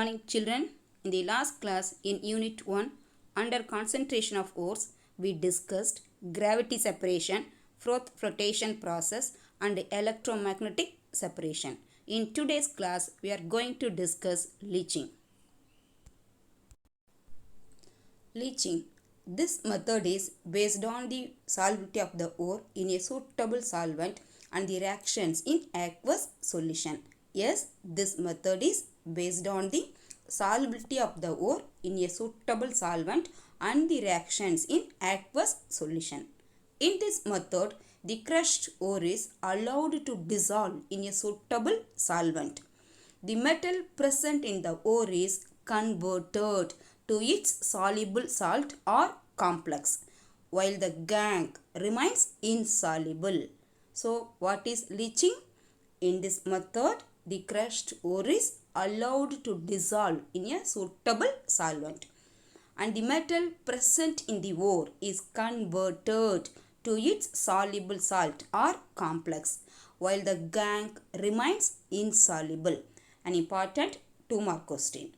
morning children. In the last class in Unit 1, under concentration of ores, we discussed gravity separation, froth flotation process and electromagnetic separation. In today's class, we are going to discuss leaching. Leaching. This method is based on the solubility of the ore in a suitable solvent and the reactions in aqueous solution. Yes, this method is based on the solubility of the ore in a suitable solvent and the reactions in aqueous solution. In this method, the crushed ore is allowed to dissolve in a suitable solvent. The metal present in the ore is converted to its soluble salt or complex, while the gangue remains insoluble. So, what is leaching? In this method, the crushed ore is allowed to dissolve in a suitable solvent, and the metal present in the ore is converted to its soluble salt or complex, while the gangue remains insoluble. An important 2-mark question.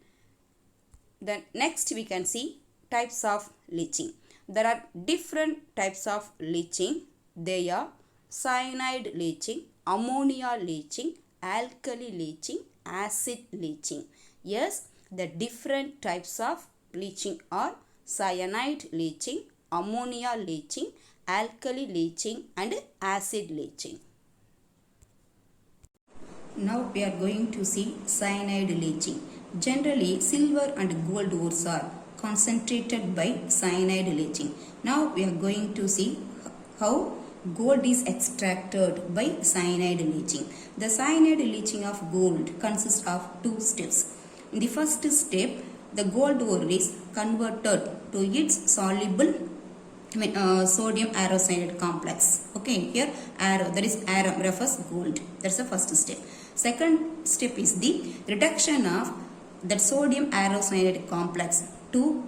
Then next we can see types of leaching. There are different types of leaching. They are cyanide leaching, ammonia leaching, alkali leaching, acid leaching. Yes, the different types of leaching are cyanide leaching, ammonia leaching, alkali leaching and acid leaching. Now we are going to see cyanide leaching. Generally, silver and gold ores are concentrated by cyanide leaching. Now we are going to see how gold is extracted by cyanide leaching. The cyanide leaching of gold consists of 2 steps. In the first step, the gold ore is converted to its soluble sodium arocyanide complex. Okay, here arrow, that is arrow refers gold. That's the first step. Second step is the reduction of that sodium arocyanide complex to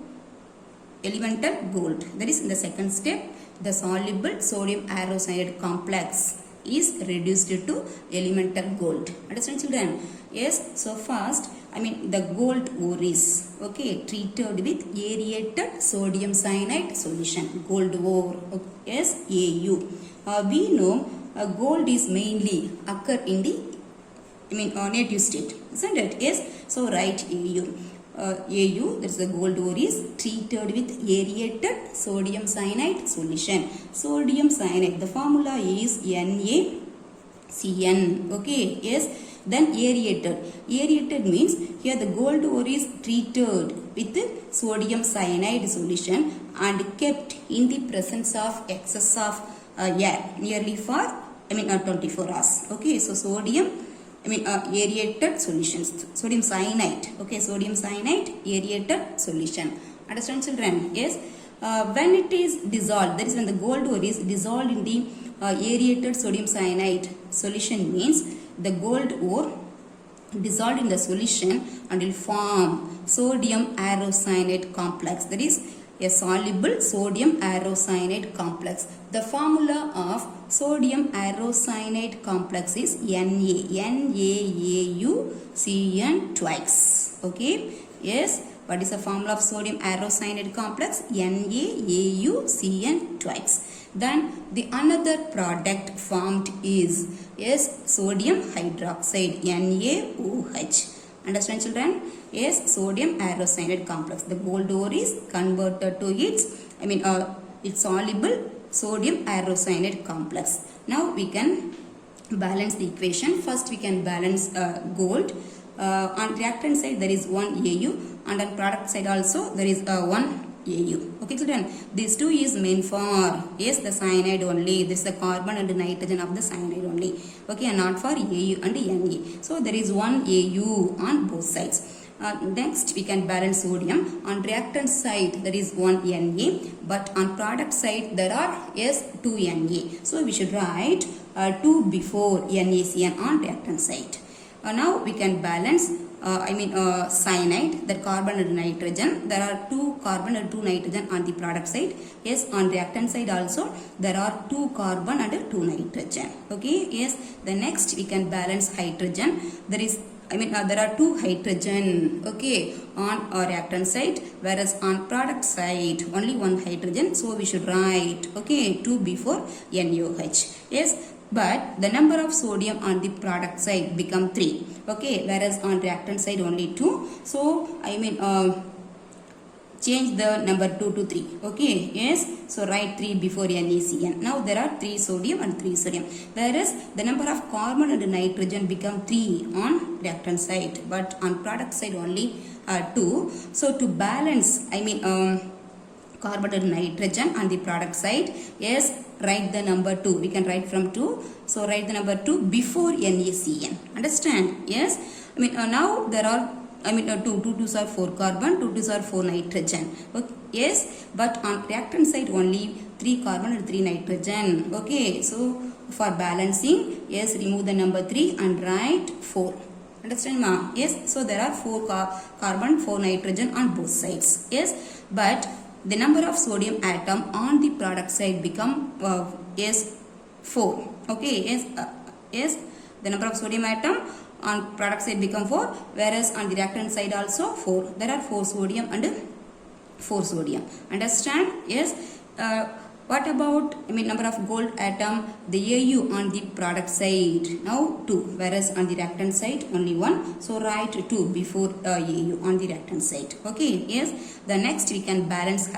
elemental gold. That is in the second step, the soluble sodium arocyanide complex is reduced to elemental gold. Understand children? Yes, so first the gold ore is treated with aerated sodium cyanide solution. Gold ore, yes, AU. We know gold is mainly occur in the native state, isn't it? Yes, so write AU. AU, that's the gold ore, is treated with aerated sodium cyanide solution. Sodium cyanide, the formula is NaCN. Okay, yes. Then aerated. Aerated means here the gold ore is treated with sodium cyanide solution and kept in the presence of excess of air nearly for 24 hours. Okay, so sodium aerated solutions, sodium cyanide. Okay, sodium cyanide aerated solution. Understand children? Yes. When it is dissolved, that is when the gold ore is dissolved in the aerated sodium cyanide solution, means the gold ore dissolved in the solution and will form sodium arocyanide complex. That is a soluble sodium arocyanide complex. The formula of sodium arocyanide complex is NaAuCN twice. Okay. Yes. What is the formula of sodium arocyanide complex? NaAuCN twice. Then the another product formed is sodium hydroxide, NaOH. Understand children? Yes, sodium arocyanide complex. The gold ore is converted to its its soluble sodium arocyanide complex. Now we can balance the equation. First we can balance gold. On reactant side there is 1 AU and on product side also there is 1 AU. Okay children, this 2 is meant for the cyanide only. This is the carbon and the nitrogen of the cyanide only. Okay, and not for AU and Na. So there is 1 AU on both sides. Next we can balance sodium. On reactant side there is 1 Na, but on product side there are 2 Na. So we should write 2 before NaCN on reactant side. Now we can balance cyanide, that carbon and nitrogen. There are 2 carbon and 2 nitrogen on the product side. Yes, on reactant side also there are 2 carbon and 2 nitrogen. Okay, yes. The next we can balance hydrogen. There is there are 2 hydrogen, okay, on our reactant side, whereas on product side only 1 hydrogen, so we should write, okay, 2 before NaOH. Yes, but the number of sodium on the product side become 3, okay, whereas on reactant side only 2. So change the number 2 to 3, okay. Yes, so write 3 before NaCN. Now there are 3 sodium and 3 sodium, whereas the number of carbon and nitrogen become 3 on reactant side, but on product side only 2. So to balance, carbon and nitrogen on the product side, yes, write the number 2. We can write from 2. So write the number 2 before NaCN. Understand? Yes. Now there are 2 2s are 4 carbon, 2 2s are 4 nitrogen. Okay. Yes, but on reactant side only 3 carbon and 3 nitrogen. Okay, so for balancing, yes, remove the number 3 and write 4. Understand, ma? Yes, so there are 4 carbon, 4 nitrogen on both sides. Yes, but the number of sodium atom on the product side become 4. Okay, yes, the number of sodium atom on product side become 4, whereas on the reactant side also 4. There are 4 sodium and 4 sodium. Understand? Yes. What about number of gold atom? The AU on the product side now 2, whereas on the reactant side only 1. So write 2 before AU on the reactant side. Okay. Yes. The next we can balance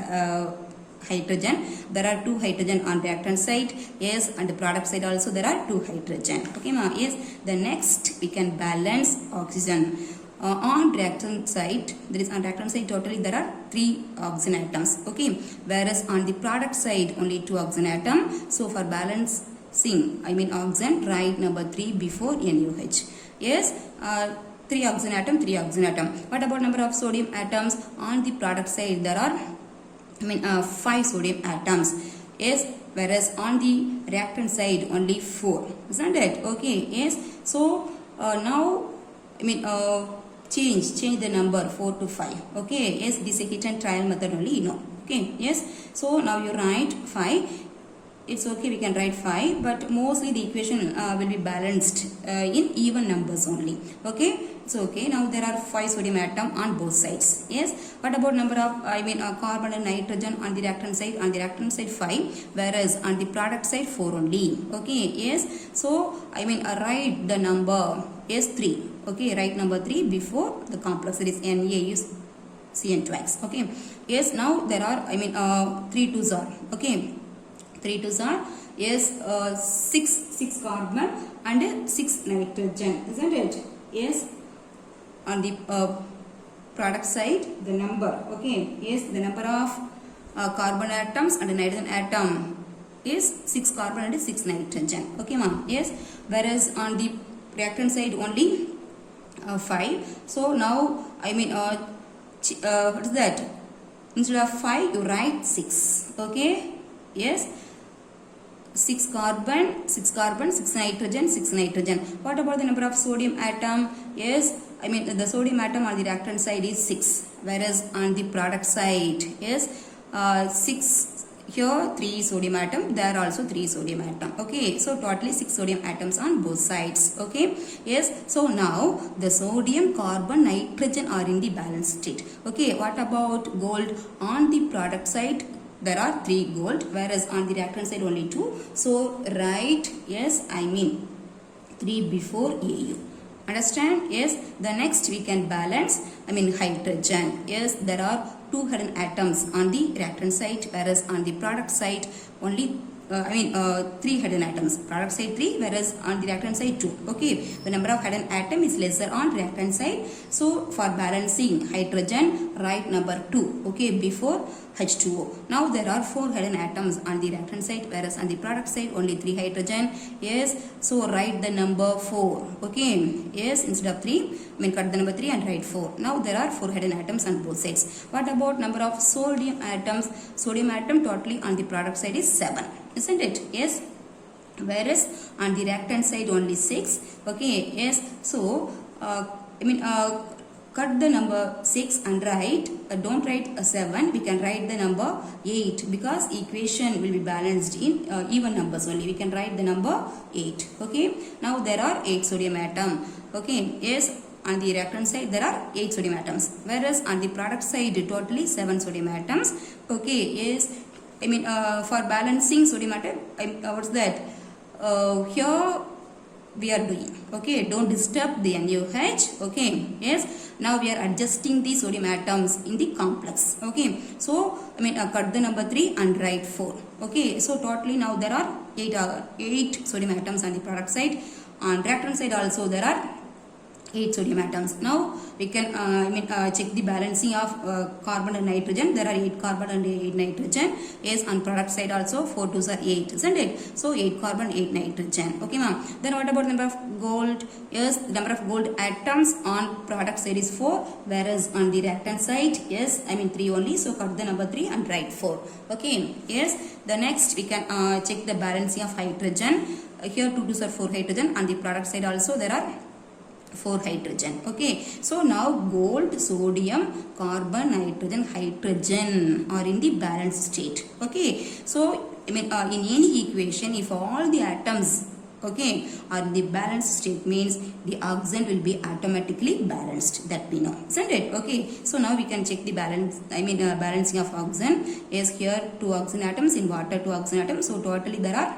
hydrogen. There are 2 hydrogen on reactant side. Yes, and the product side also there are 2 hydrogen. Okay, ma? Yes. The next we can balance oxygen. On reactant side, there is on reactant side totally there are 3 oxygen atoms. Okay, whereas on the product side only 2 oxygen atom. So for balancing, oxygen, write number 3 before NaOH. Yes. 3 oxygen atom, 3 oxygen atom. What about number of sodium atoms on the product side? There are 5 sodium atoms. Yes, whereas on the reactant side only 4. Isn't it? Okay. Yes. So now change the number 4 to 5. Okay. Yes, this is a hit and trial method only, you know. Okay. Yes. So now you write 5. It's okay, we can write 5, but mostly the equation will be balanced in even numbers only. Okay. So okay, now there are 5 sodium atom on both sides. Yes. What about number of carbon and nitrogen on the reactant side? On the reactant side 5, whereas on the product side 4 only. Okay. Yes. So write the number 3. Okay, write number 3 before the complex. That is NaCN twice. Okay. Yes. Now there are 3 2s are. Okay. 3 2s are, yes, 6 carbon and 6 nitrogen, isn't it? Yes. On the product side, the number, okay, yes, the number of carbon atoms and nitrogen atom is 6 carbon and 6 nitrogen. Okay, ma'am. Yes. Whereas on the reactant side only 5. So now what is that? Instead of 5, you write 6. Okay. Yes. 6 carbon, 6 nitrogen, 6 nitrogen. What about the number of sodium atom? Yes, the sodium atom on the reactant side is 6, whereas on the product side, yes, 6. Here 3 sodium atom, there also 3 sodium atom. Okay, so totally 6 sodium atoms on both sides. Okay, yes. So now the sodium, carbon, nitrogen are in the balanced state. Okay, what about gold? On the product side there are 3 gold, whereas on the reactant side only 2. So write, yes, 3 before AU. Understand? Yes. The next we can balance hydrogen. Yes, there are 2 hydrogen atoms on the reactant side, whereas on the product side only 3 hydrogen atoms. Product side 3, whereas on the reactant side 2. Okay, the number of hydrogen atom is lesser on reactant side. So for balancing hydrogen, write number 2. Okay, before H2O. Now there are 4 hydrogen atoms on the reactant side, whereas on the product side only 3 hydrogen. Yes, so write the number 4. Okay, yes, instead of 3, cut the number 3 and write 4. Now there are 4 hydrogen atoms on both sides. What about number of sodium atoms? Sodium atom totally on the product side is 7. Isn't it? Yes. Whereas on the reactant side only 6. Okay. Yes. So cut the number 6 and write. Don't write 7. We can write the number 8 because equation will be balanced in even numbers only. We can write the number 8. Okay. Now there are 8 sodium atom. Okay. Yes. on the reactant side there are 8 sodium atoms, whereas on the product side totally 7 sodium atoms. Okay, yes, for balancing sodium atom, what's that? Here we are doing, okay, don't disturb the NaOH. Okay, yes, now we are adjusting the sodium atoms in the complex. Okay, so cut the number 3 and write 4. Okay, so totally now there are 8 sodium atoms on the product side. On reactant side also there are 8 sodium atoms. Now we can check the balancing of carbon and nitrogen. There are 8 carbon and 8 nitrogen. Yes, on product side also 4 2s are 8, isn't it? So 8 carbon, 8 nitrogen. Okay, ma'am. Then what about the number of gold? Yes, the number of gold atoms on product side is 4, whereas on the reactant side, yes, 3 only. So cut the number 3 and write 4. Okay, yes. The next we can check the balancing of hydrogen. Here 2 2s are 4 hydrogen. On the product side also there are 4 hydrogen. Okay, so now gold, sodium, carbon, nitrogen, hydrogen are in the balanced state. Okay, so in any equation, if all the atoms, okay, are in the balanced state, means the oxygen will be automatically balanced, that we know, isn't it? Okay, so now we can check the balance, balancing of oxygen. Yes, here 2 oxygen atoms, in water 2 oxygen atoms, so totally there are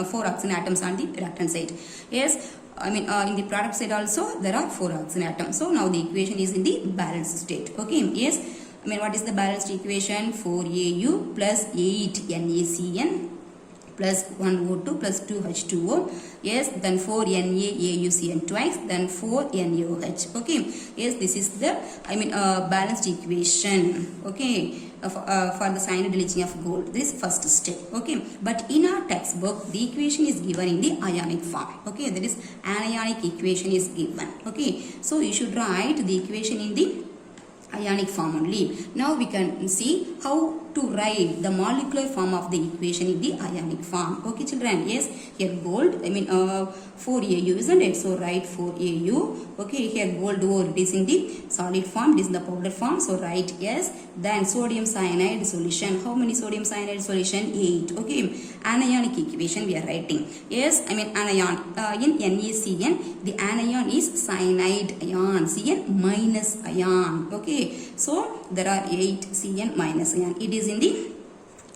4 oxygen atoms on the reactant side. Yes, in the product side also there are 4 oxygen atoms. So now the equation is in the balanced state. Okay, yes, what is the balanced equation? 4Au plus 8 NaCN plus 1 O2 plus 2 H2O. Yes, then 4 NaAuCN twice, then 4 NaOH. Okay, yes, this is the balanced equation. Okay, for the cyanide leaching of gold, this first step. Okay, but in our textbook the equation is given in the ionic form. Okay, that is anionic equation is given. Okay, so you should write the equation in the ionic form only. Now we can see how to write the molecular form of the equation in the ionic form. Okay, children, yes, here gold, 4Au, isn't it? So write 4Au. Okay, here gold ore, it is in the solid form, it is in the powder form, so write yes. Then sodium cyanide solution. How many sodium cyanide solution? 8. Okay, anionic equation we are writing. Yes, anion. In NaCN, the anion is cyanide ion, Cn minus ion. Okay, so there are 8 Cn minus ion. It is in the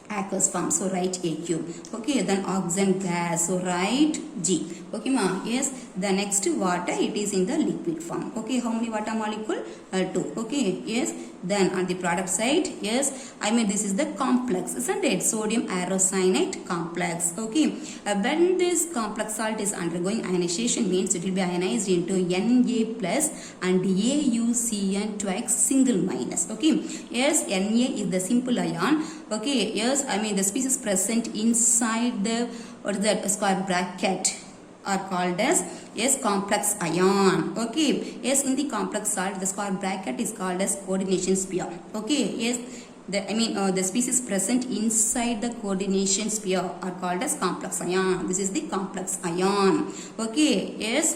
aqueous form, so write AQ. Okay, then oxygen gas, so write G. Okay, ma. Yes, the next water, it is in the liquid form. Okay, how many water molecule? 2. Okay, yes. Then on the product side, yes, this is the complex, isn't it? Sodium aerocyanate complex. Okay, when this complex salt is undergoing ionization, means it will be ionized into Na plus and AuCN twice single minus. Okay, yes, Na is the simple ion. Okay, yes, the species present inside the, what is that, square bracket are called as, yes, complex ion. Okay, yes, in the complex salt the square bracket is called as coordination sphere. Okay, yes, the species present inside the coordination sphere are called as complex ion. This is the complex ion. Okay, yes,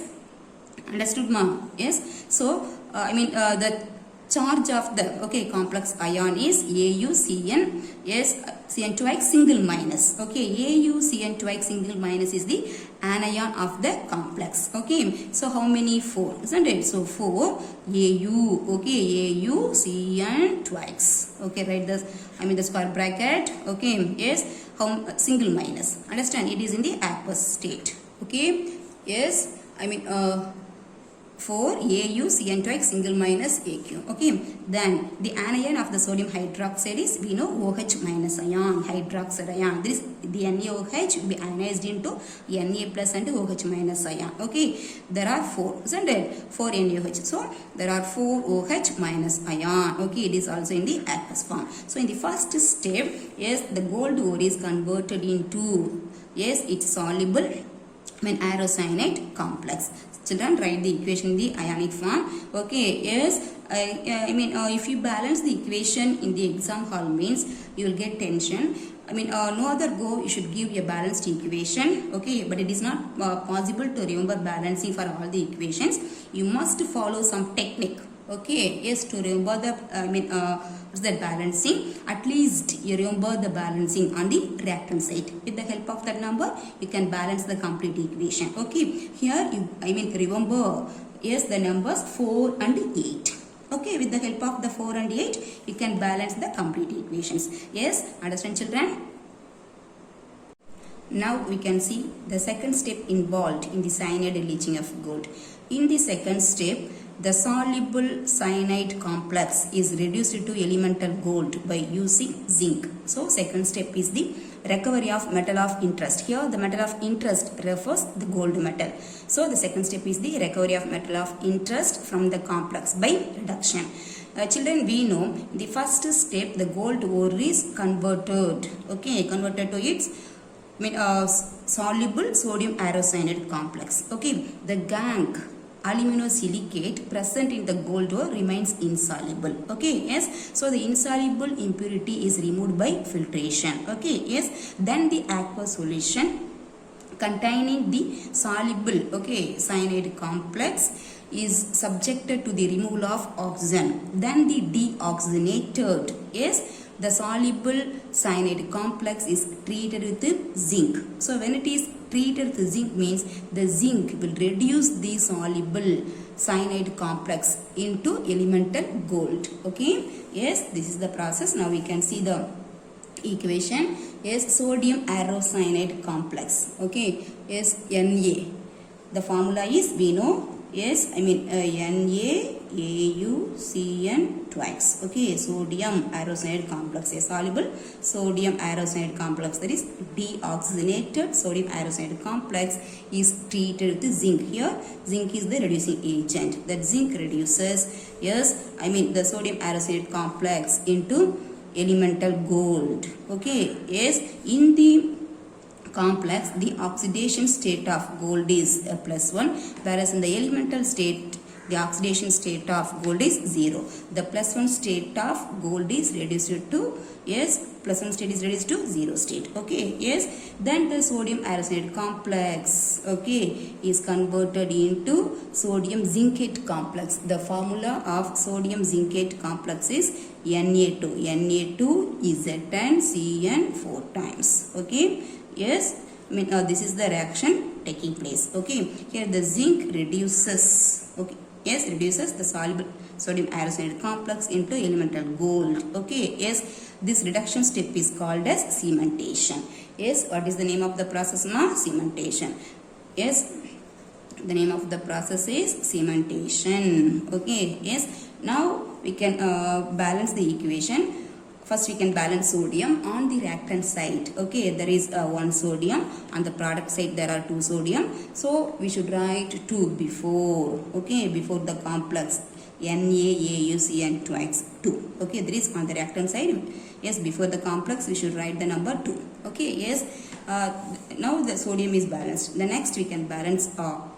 understood, ma? Yes, so the charge of the complex ion is AuCN, yes, Cn twice single minus. Okay, AuCN twice single minus is the anion of the complex. Okay, so how many? 4, isn't it? So 4 Au. Okay, AuCN twice. Okay, write this, the square bracket. Okay, yes, single minus. Understand? It is in the aqueous state. Okay, yes, 4 AuCN twice single minus AQ. Okay, then the anion of the sodium hydroxide is, we know, OH minus ion, hydroxide ion. This the NaOH will be ionized into Na plus and OH minus ion. Okay, there are 4, isn't it? 4 NaOH. So there are 4 OH minus ion. Okay, it is also in the aqueous form. So in the first step, yes, the gold ore is converted into, yes, it's soluble aerocyanate complex. Children, write the equation in the ionic form. Okay, yes, if you balance the equation in the exam hall, means you will get tension. No other go, you should give a balanced equation. Okay, but it is not possible to remember balancing for all the equations. You must follow some technique. Okay, yes, to remember the, what's that balancing? At least you remember the balancing on the reactant side. With the help of that number, you can balance the complete equation. Okay, here you, remember, yes, the numbers 4 and 8. Okay, with the help of the 4 and 8, you can balance the complete equations. Yes, understand children? Now we can see the second step involved in the cyanide leaching of gold. In the second step, the soluble cyanide complex is reduced to elemental gold by using zinc. So second step is the recovery of metal of interest. Here the metal of interest refers the gold metal. So the second step is the recovery of metal of interest from the complex by reduction. Children, we know the first step, the gold ore is converted. Okay, converted to its soluble sodium arocyanide complex. Okay, the gangue aluminosilicate present in the gold ore remains insoluble. Okay, yes, so the insoluble impurity is removed by filtration. Okay, yes, then the aqueous solution containing the soluble, okay, cyanide complex is subjected to the removal of oxygen. Then the deoxygenated, yes, the soluble cyanide complex is treated with zinc. So when it is treated with zinc means the zinc will reduce the soluble cyanide complex into elemental gold. Okay, yes, this is the process. Now we can see the equation. Yes, sodium arocyanide complex. Okay, yes, Na. The formula is, we know, yes, NaAuCN twice. Okay, sodium arocyanide complex, a soluble sodium arocyanide complex, that is deoxygenated sodium arocyanide complex is treated with zinc. Here zinc is the reducing agent. That zinc reduces, yes, the sodium arocyanide complex into elemental gold. Okay, yes, in the complex the oxidation state of gold is +1, whereas in the elemental state the oxidation state of gold is 0. The +1 state of gold is reduced to, yes, +1 state is reduced to 0 state. Okay, yes, then the sodium arocyanide complex, okay, is converted into sodium zincate complex. The formula of sodium zincate complex is Na2. Na2 is ZnCN 4 times. Okay, yes, this is the reaction taking place. Okay, here the zinc reduces, okay, yes, reduces the soluble sodium arocyanide complex into elemental gold. Okay, yes, this reduction step is called as cementation. Yes, what is the name of the process now? Cementation. Yes, the name of the process is cementation. Okay, yes, now we can balance the equation. First we can balance sodium on the reactant side. Okay, there is 1 sodium. On the product side there are 2 sodium. So we should write 2 before. Okay, before the complex NaAuCN twice 2. Okay, there is on the reactant side. Yes, before the complex we should write the number 2. Okay, yes. Now the sodium is balanced. The next we can balance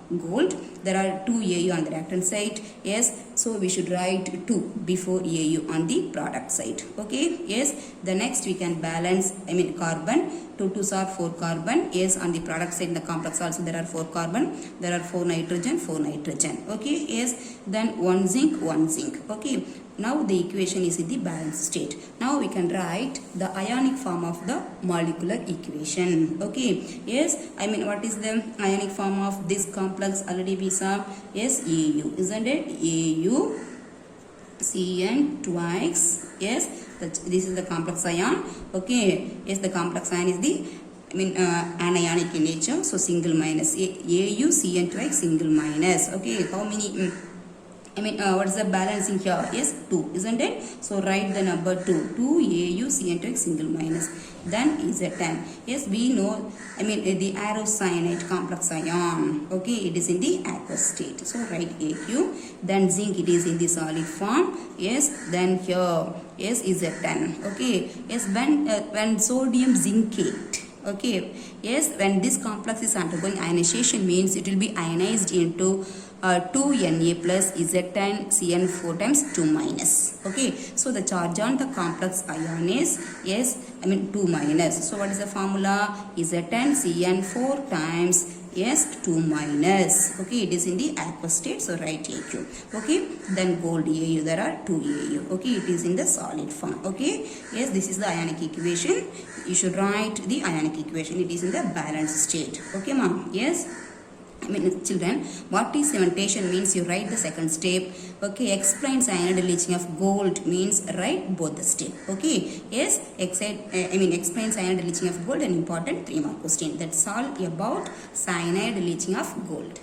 gold. There are 2 Au on the reactant side. Yes, so we should write 2 before Au on the product side. Okay, yes. The next we can balance, carbon. 2 2s are 4 carbon. Yes, on the product side in the complex also there are 4 carbon. There are 4 nitrogen, 4 nitrogen. Okay, yes. Then 1 zinc, 1 zinc. Okay. Now the equation is in the balanced state. Now we can write the ionic form of the molecular equation. Okay, yes, what is the ionic form of this complex? Already we saw, yes, Au, isn't it? AuCN twice. Yes, this is the complex ion. Okay, yes, the complex ion is the anionic in nature, so single minus. AuCN twice, single minus. Okay, how many? What is the balancing here? Yes, 2, isn't it? So write the number 2. 2 AuCN twice, single minus. Then Zn. Yes, we know, the arocyanide complex ion. Okay, it is in the aqueous state. So write Aq. Then zinc, it is in the solid form. Yes, then here, yes, Zn. Okay, yes, when sodium zincate. Okay, yes, when this complex is undergoing ionization means it will be ionized into 2 Na plus Zn Cn 4 times 2 minus. Okay, so the charge on the complex ion is, yes, 2 minus. So what is the formula? Zn Cn 4 times Yes, 2 minus. Okay, it is in the aqueous state, so write AQ. Okay, then gold AU, there are 2 AU. Okay, it is in the solid form. Okay, yes, this is the ionic equation. You should write the ionic equation. It is in the balanced state. Okay, ma'am. Yes. Children, what is cementation means you write the second step. Okay, explain cyanide leaching of gold means write both the step. Okay, yes, explain cyanide leaching of gold, an important 3-mark question. That's all about cyanide leaching of gold.